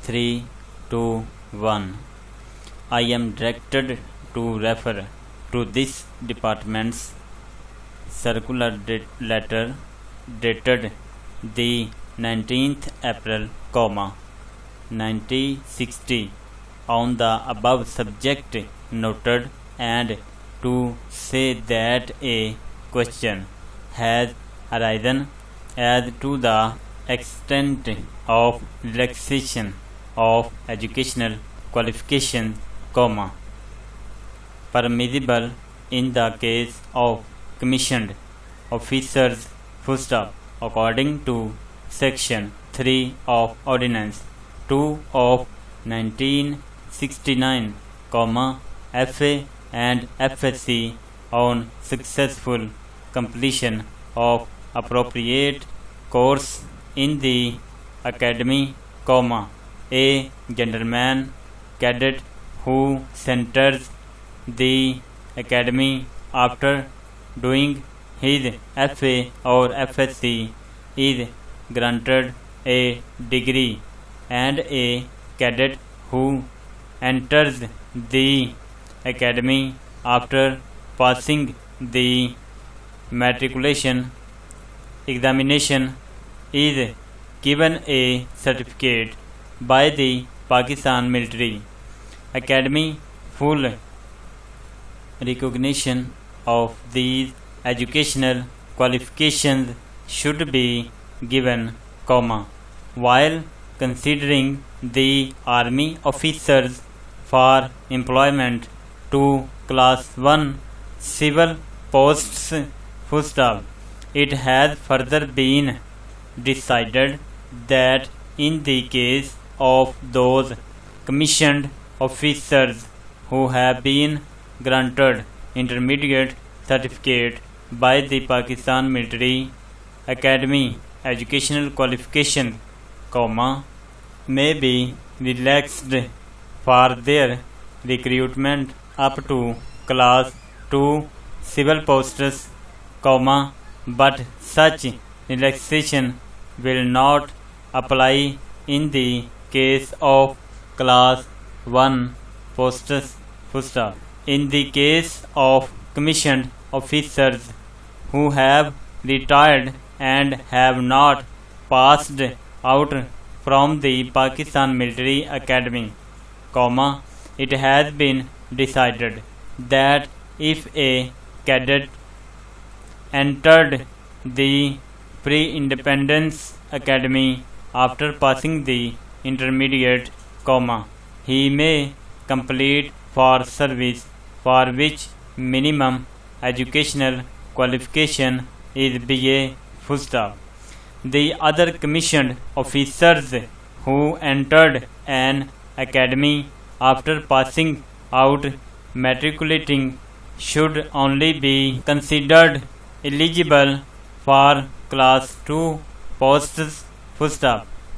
3, 2, 1. I am directed to refer to this department's circular letter dated the 19th April, 1960 on the above subject noted, and to say that a question has arisen as to the extent of relaxation of educational qualifications, permissible in the case of commissioned officers, according to Section 3 of Ordinance 2 of 1969, FA and FSC on successful completion of appropriate course in the academy, a gentleman cadet who enters the academy after doing his FA or FSC is granted a degree, and a cadet who enters the academy after passing the matriculation examination is given a certificate by the Pakistan Military Academy. Full recognition of these educational qualifications should be given, while considering the army officers for employment to class 1 civil posts, it has further been decided that in the case of those commissioned officers who have been granted intermediate certificate by the Pakistan Military Academy, educational qualification, may be relaxed for their recruitment up to class 2 civil posts, but such relaxation will not apply in the case of class 1 posts. In the case of commissioned officers who have retired and have not passed out from the Pakistan Military Academy, it has been decided that if a cadet entered the Pre-Independence Academy after passing the intermediate, he may complete for service for which minimum educational qualification is BA. The other commissioned officers who entered an academy after passing out matriculating should only be considered eligible for class 2 posts.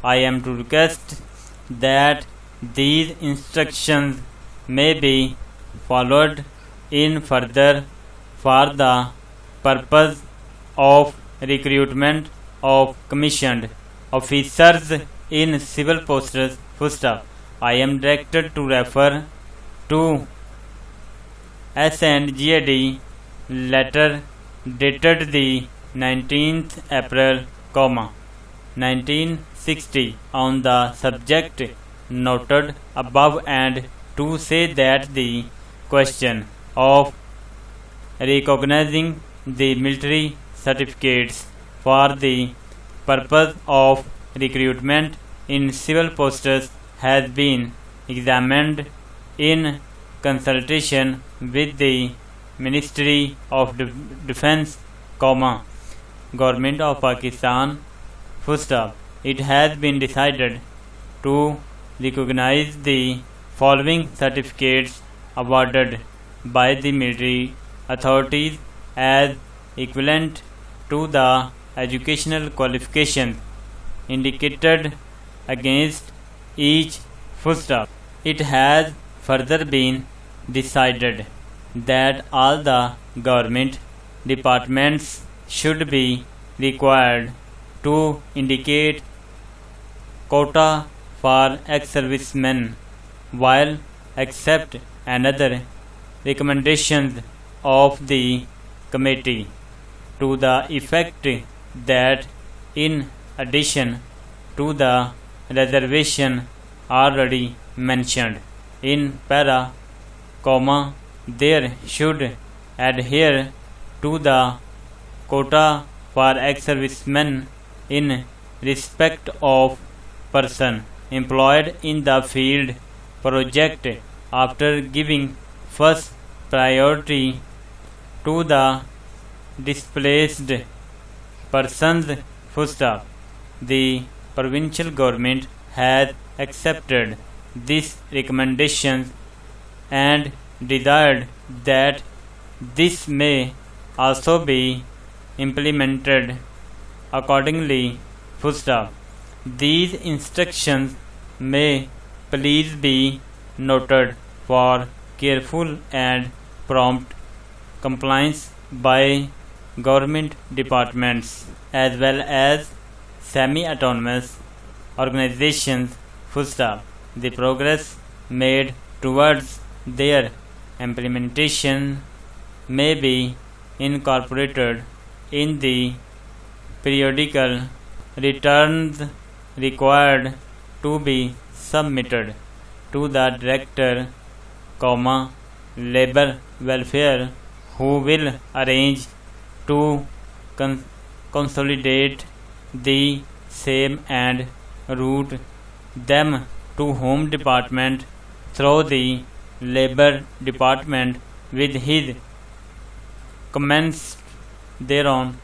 I am to request that these instructions may be followed in further for the purpose of recruitment of commissioned officers in civil posts. I am directed to refer to S&GAD letter dated the 19th April, 1960 on the subject noted above, and to say that the question of recognizing the military certificates for the purpose of recruitment in civil posts has been examined in consultation with the Ministry of Defence, Government of Pakistan. It has been decided to recognize the following certificates awarded by the military authorities as equivalent to the educational qualifications indicated against each. It has further been decided that all the government departments should be required to indicate quota for ex-servicemen, while accept another recommendations of the committee to the effect that in addition to the reservation already mentioned in para, there should adhere to the quota for ex-servicemen in respect of person employed in the field project after giving first priority to the displaced persons. The provincial government has accepted this recommendation and desired that this may also be implemented accordingly. These instructions may please be noted for careful and prompt compliance by government departments as well as semi-autonomous organizations. The progress made towards their implementation may be incorporated in the periodical returns required to be submitted to the Director, Labor Welfare, who will arrange to consolidate the same and route them to Home Department through the Labor Department with his comments thereon.